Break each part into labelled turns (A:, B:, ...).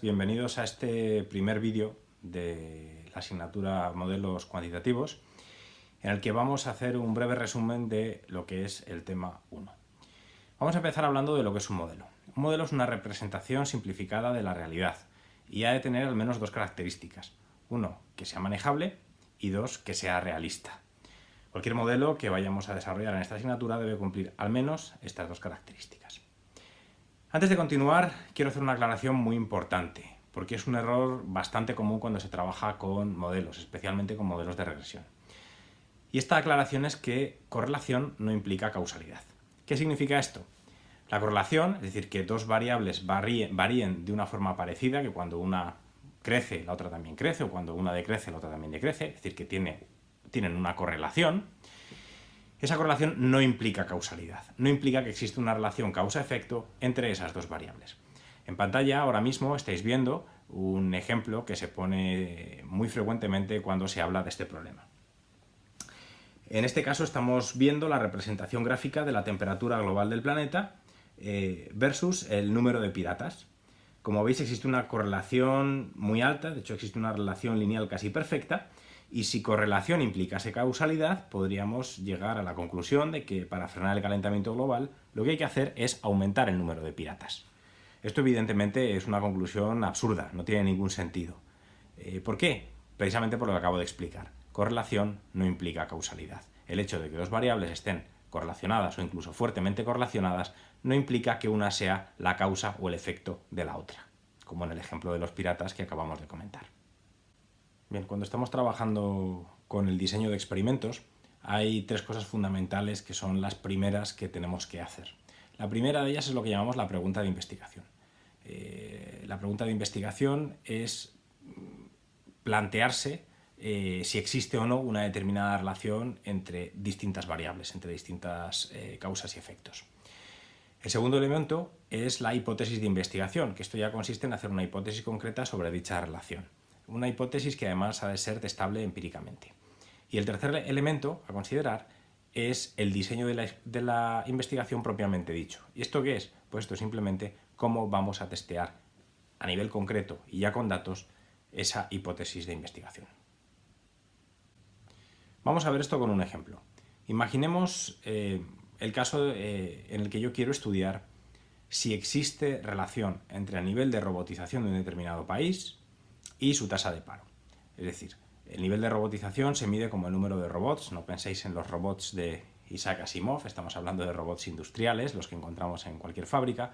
A: bienvenidos a este primer vídeo de la asignatura Modelos Cuantitativos, en el que vamos a hacer un breve resumen de lo que es el tema 1. Vamos a empezar hablando de lo que es un modelo. Un modelo es una representación simplificada de la realidad y ha de tener al menos dos características. Uno, que sea manejable, y dos, que sea realista. Cualquier modelo que vayamos a desarrollar en esta asignatura debe cumplir al menos estas dos características. Antes de continuar, quiero hacer una aclaración muy importante, porque es un error bastante común cuando se trabaja con modelos, especialmente con modelos de regresión. Y esta aclaración es que correlación no implica causalidad. ¿Qué significa esto? La correlación, es decir, que dos variables varíen de una forma parecida, que cuando una crece, la otra también crece, o cuando una decrece, la otra también decrece, es decir, que tienen una correlación. Esa correlación no implica causalidad, no implica que existe una relación causa-efecto entre esas dos variables. En pantalla ahora mismo estáis viendo un ejemplo que se pone muy frecuentemente cuando se habla de este problema. En este caso estamos viendo la representación gráfica de la temperatura global del planeta versus el número de piratas. Como veis, existe una correlación muy alta, de hecho existe una relación lineal casi perfecta, y si correlación implicase causalidad, podríamos llegar a la conclusión de que para frenar el calentamiento global lo que hay que hacer es aumentar el número de piratas. Esto evidentemente es una conclusión absurda, no tiene ningún sentido. ¿Por qué? Precisamente por lo que acabo de explicar. Correlación no implica causalidad. El hecho de que dos variables estén correlacionadas o incluso fuertemente correlacionadas no implica que una sea la causa o el efecto de la otra, como en el ejemplo de los piratas que acabamos de comentar. Bien, cuando estamos trabajando con el diseño de experimentos, hay tres cosas fundamentales que son las primeras que tenemos que hacer. La primera de ellas es lo que llamamos la pregunta de investigación. La pregunta de investigación es plantearse si existe o no una determinada relación entre distintas variables, entre distintas causas y efectos. El segundo elemento es la hipótesis de investigación, que esto ya consiste en hacer una hipótesis concreta sobre dicha relación. Una hipótesis que además ha de ser testable empíricamente. Y el tercer elemento a considerar es el diseño de la investigación propiamente dicho. ¿Y esto qué es? Pues esto es simplemente cómo vamos a testear a nivel concreto y ya con datos esa hipótesis de investigación. Vamos a ver esto con un ejemplo. Imaginemos el caso en el que yo quiero estudiar si existe relación entre el nivel de robotización de un determinado país y su tasa de paro. Es decir, el nivel de robotización se mide como el número de robots, no penséis en los robots de Isaac Asimov, estamos hablando de robots industriales, los que encontramos en cualquier fábrica.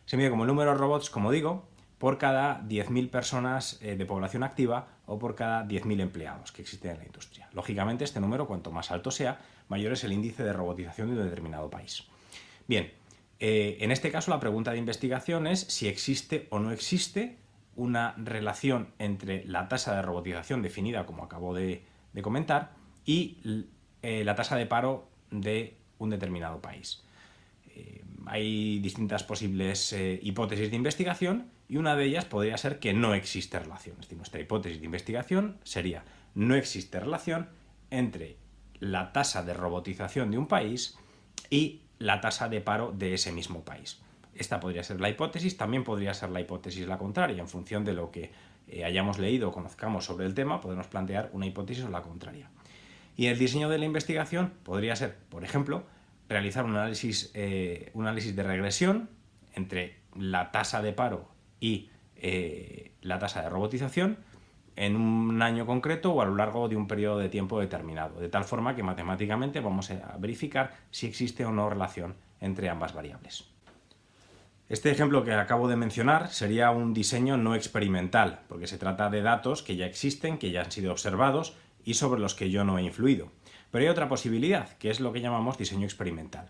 A: Se mide como el número de robots, como digo, por cada 10.000 personas de población activa o por cada 10.000 empleados que existen en la industria. Lógicamente, este número, cuanto más alto sea, mayor es el índice de robotización de un determinado país. Bien, en este caso la pregunta de investigación es si existe o no existe una relación entre la tasa de robotización definida, como acabo de comentar, y la tasa de paro de un determinado país. Hay distintas posibles hipótesis de investigación y una de ellas podría ser que no existe relación. Es decir, nuestra hipótesis de investigación sería no existe relación entre la tasa de robotización de un país y la tasa de paro de ese mismo país. Esta podría ser la hipótesis, también podría ser la hipótesis la contraria. En función de lo que hayamos leído o conozcamos sobre el tema, podemos plantear una hipótesis o la contraria. Y el diseño de la investigación podría ser, por ejemplo, realizar un análisis de regresión entre la tasa de paro y la tasa de robotización en un año concreto o a lo largo de un periodo de tiempo determinado, de tal forma que matemáticamente vamos a verificar si existe o no relación entre ambas variables. Este ejemplo que acabo de mencionar sería un diseño no experimental, porque se trata de datos que ya existen, que ya han sido observados y sobre los que yo no he influido. Pero hay otra posibilidad, que es lo que llamamos diseño experimental.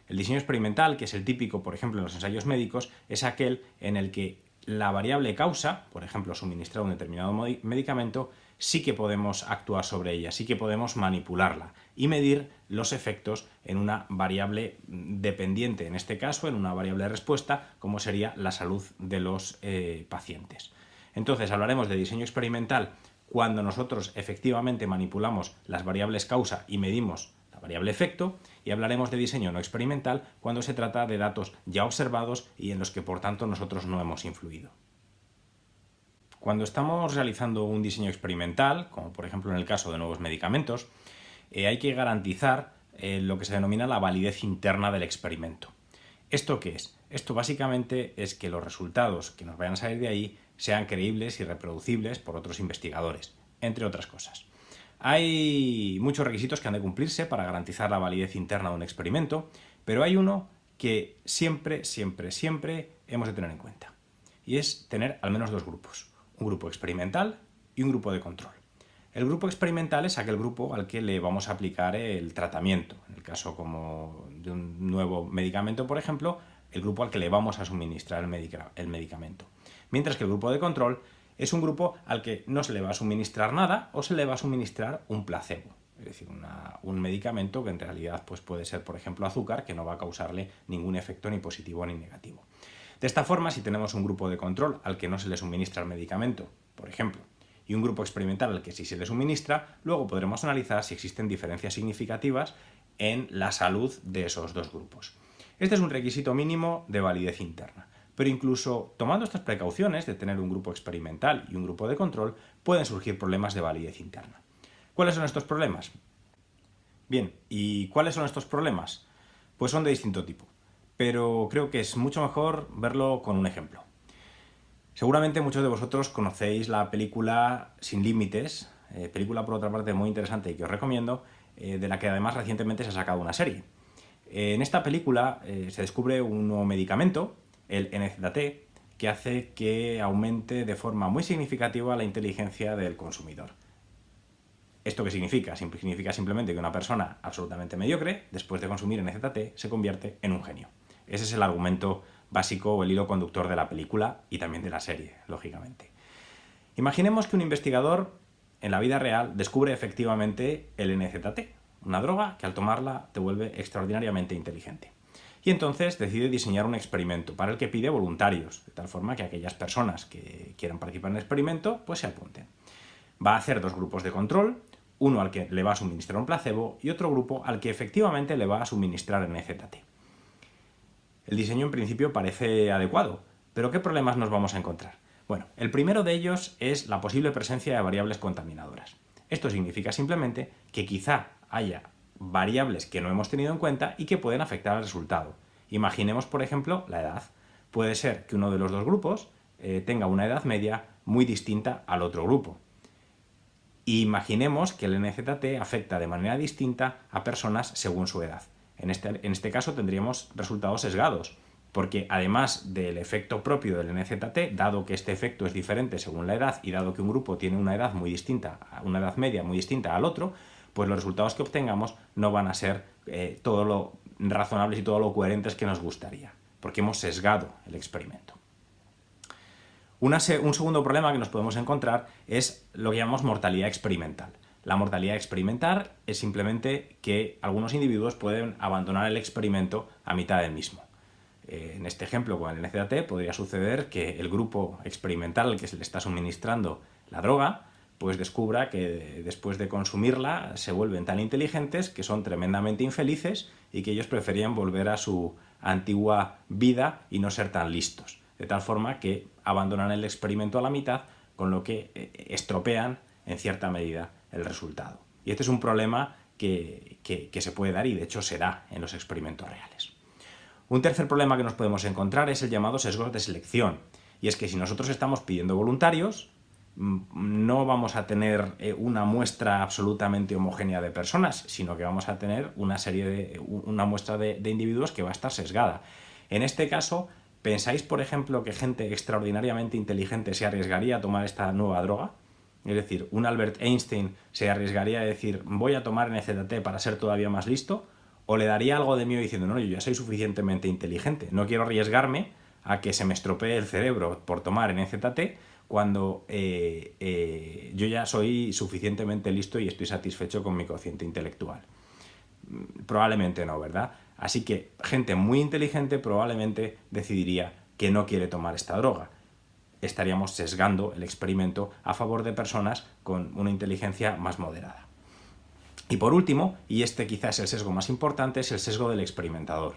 A: El diseño experimental, que es el típico, por ejemplo, en los ensayos médicos, es aquel en el que la variable causa, por ejemplo, suministrar un determinado medicamento, sí que podemos actuar sobre ella, sí que podemos manipularla y medir los efectos en una variable dependiente, en este caso en una variable respuesta, como sería la salud de los pacientes. Entonces hablaremos de diseño experimental cuando nosotros efectivamente manipulamos las variables causa y medimos la variable efecto, y hablaremos de diseño no experimental cuando se trata de datos ya observados y en los que por tanto nosotros no hemos influido. Cuando estamos realizando un diseño experimental, como por ejemplo en el caso de nuevos medicamentos, hay que garantizar lo que se denomina la validez interna del experimento. ¿Esto qué es? Esto básicamente es que los resultados que nos vayan a salir de ahí sean creíbles y reproducibles por otros investigadores, entre otras cosas. Hay muchos requisitos que han de cumplirse para garantizar la validez interna de un experimento, pero hay uno que siempre hemos de tener en cuenta, y es tener al menos dos grupos, un grupo experimental y un grupo de control. El grupo experimental es aquel grupo al que le vamos a aplicar el tratamiento. En el caso como de un nuevo medicamento, por ejemplo, el grupo al que le vamos a suministrar el medicamento. Mientras que el grupo de control es un grupo al que no se le va a suministrar nada o se le va a suministrar un placebo. Es decir, un medicamento que en realidad pues puede ser, por ejemplo, azúcar, que no va a causarle ningún efecto ni positivo ni negativo. De esta forma, si tenemos un grupo de control al que no se le suministra el medicamento, por ejemplo, y un grupo experimental al que sí se le suministra, luego podremos analizar si existen diferencias significativas en la salud de esos dos grupos. Este es un requisito mínimo de validez interna, pero incluso tomando estas precauciones de tener un grupo experimental y un grupo de control, pueden surgir problemas de validez interna. ¿Cuáles son estos problemas? Bien, ¿y cuáles son estos problemas? Pues son de distinto tipo, pero creo que es mucho mejor verlo con un ejemplo. Seguramente muchos de vosotros conocéis la película Sin Límites, película por otra parte muy interesante y que os recomiendo, de la que además recientemente se ha sacado una serie. En esta película se descubre un nuevo medicamento, el NZT, que hace que aumente de forma muy significativa la inteligencia del consumidor. ¿Esto qué significa? Significa simplemente que una persona absolutamente mediocre, después de consumir NZT, se convierte en un genio. Ese es el argumento básico o el hilo conductor de la película y también de la serie, lógicamente. Imaginemos que un investigador en la vida real descubre efectivamente el NZT, una droga que al tomarla te vuelve extraordinariamente inteligente. Y entonces decide diseñar un experimento para el que pide voluntarios, de tal forma que aquellas personas que quieran participar en el experimento pues se apunten. Va a hacer dos grupos de control, uno al que le va a suministrar un placebo y otro grupo al que efectivamente le va a suministrar el NZT. El diseño en principio parece adecuado, pero ¿qué problemas nos vamos a encontrar? Bueno, el primero de ellos es la posible presencia de variables contaminadoras. Esto significa simplemente que quizá haya variables que no hemos tenido en cuenta y que pueden afectar al resultado. Imaginemos, por ejemplo, la edad. Puede ser que uno de los dos grupos tenga una edad media muy distinta al otro grupo. Imaginemos que el NZT afecta de manera distinta a personas según su edad. En este caso tendríamos resultados sesgados, porque además del efecto propio del NZT, dado que este efecto es diferente según la edad y dado que un grupo tiene una edad muy distinta, una edad media muy distinta al otro, pues los resultados que obtengamos no van a ser todo lo razonables y todo lo coherentes que nos gustaría, porque hemos sesgado el experimento. Un segundo problema que nos podemos encontrar es lo que llamamos mortalidad experimental. La mortalidad experimental es simplemente que algunos individuos pueden abandonar el experimento a mitad del mismo. En este ejemplo con el NZT podría suceder que el grupo experimental al que se le está suministrando la droga pues descubra que después de consumirla se vuelven tan inteligentes que son tremendamente infelices y que ellos preferían volver a su antigua vida y no ser tan listos. De tal forma que abandonan el experimento a la mitad, con lo que estropean en cierta medida el resultado. Y este es un problema que se puede dar y de hecho se da en los experimentos reales. Un tercer problema que nos podemos encontrar es el llamado sesgo de selección. Y es que si nosotros estamos pidiendo voluntarios, no vamos a tener una muestra absolutamente homogénea de personas, sino que vamos a tener una muestra de individuos que va a estar sesgada. En este caso, ¿pensáis, por ejemplo, que gente extraordinariamente inteligente se arriesgaría a tomar esta nueva droga? Es decir, un Albert Einstein se arriesgaría a decir voy a tomar NZT para ser todavía más listo, o le daría algo de miedo diciendo no, yo ya soy suficientemente inteligente, no quiero arriesgarme a que se me estropee el cerebro por tomar NZT cuando yo ya soy suficientemente listo y estoy satisfecho con mi cociente intelectual. Probablemente no, ¿verdad? Así que gente muy inteligente probablemente decidiría que no quiere tomar esta droga. Estaríamos sesgando el experimento a favor de personas con una inteligencia más moderada. Y por último, y este quizás es el sesgo más importante, es el sesgo del experimentador.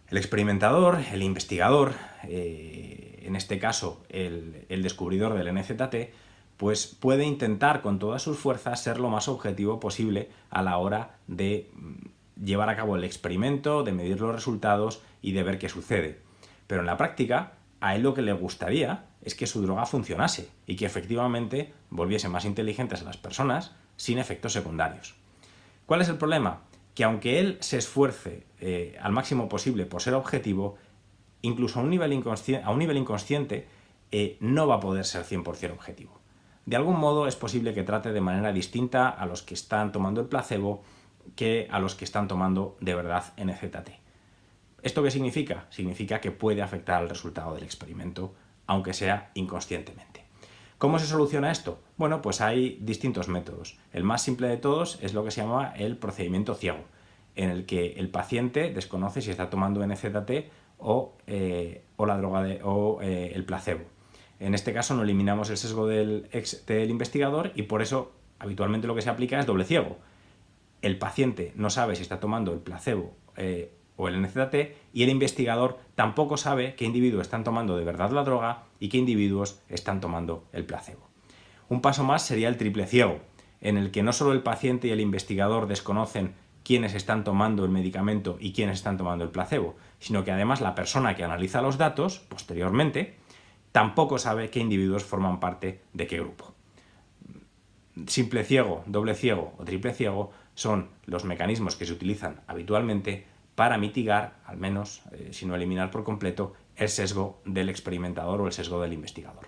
A: El experimentador, el investigador, en este caso el descubridor del NZT, pues puede intentar con todas sus fuerzas ser lo más objetivo posible a la hora de llevar a cabo el experimento, de medir los resultados y de ver qué sucede. Pero en la práctica, a él lo que le gustaría es que su droga funcionase y que efectivamente volviese más inteligentes a las personas sin efectos secundarios. ¿Cuál es el problema? Que aunque él se esfuerce al máximo posible por ser objetivo, incluso a un nivel inconsciente no va a poder ser 100% objetivo. De algún modo es posible que trate de manera distinta a los que están tomando el placebo que a los que están tomando de verdad NZT. ¿Esto qué significa? Significa que puede afectar al resultado del experimento, aunque sea inconscientemente. ¿Cómo se soluciona esto? Bueno, pues hay distintos métodos. El más simple de todos es lo que se llama el procedimiento ciego, en el que el paciente desconoce si está tomando NZT o la droga el placebo. En este caso no eliminamos el sesgo del investigador y por eso habitualmente lo que se aplica es doble ciego. El paciente no sabe si está tomando el placebo o el NZT y el investigador tampoco sabe qué individuos están tomando de verdad la droga y qué individuos están tomando el placebo. Un paso más sería el triple ciego, en el que no solo el paciente y el investigador desconocen quiénes están tomando el medicamento y quiénes están tomando el placebo, sino que además la persona que analiza los datos, posteriormente, tampoco sabe qué individuos forman parte de qué grupo. Simple ciego, doble ciego o triple ciego son los mecanismos que se utilizan habitualmente para mitigar, al menos, si no eliminar por completo, el sesgo del experimentador o el sesgo del investigador.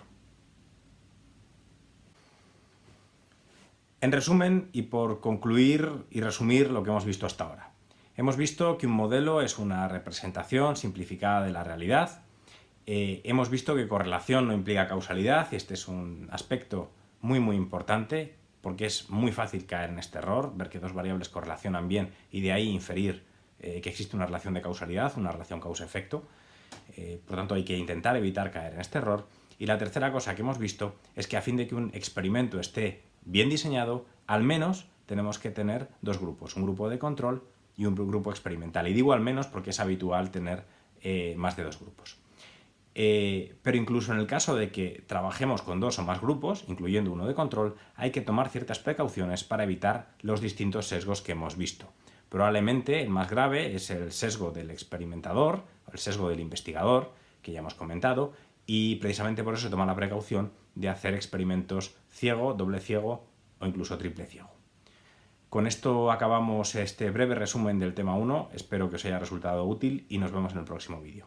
A: En resumen, y por concluir y resumir lo que hemos visto hasta ahora, hemos visto que un modelo es una representación simplificada de la realidad. Hemos visto que correlación no implica causalidad y este es un aspecto muy importante porque es muy fácil caer en este error, ver que dos variables correlacionan bien y de ahí inferir que existe una relación de causalidad, una relación causa-efecto. Por tanto, hay que intentar evitar caer en este error. Y la tercera cosa que hemos visto es que a fin de que un experimento esté bien diseñado, al menos tenemos que tener dos grupos, un grupo de control y un grupo experimental. Y digo al menos porque es habitual tener más de dos grupos. Pero incluso en el caso de que trabajemos con dos o más grupos, incluyendo uno de control, hay que tomar ciertas precauciones para evitar los distintos sesgos que hemos visto. Probablemente el más grave es el sesgo del experimentador, el sesgo del investigador, que ya hemos comentado, y precisamente por eso se toma la precaución de hacer experimentos ciego, doble ciego o incluso triple ciego. Con esto acabamos este breve resumen del tema 1, espero que os haya resultado útil y nos vemos en el próximo vídeo.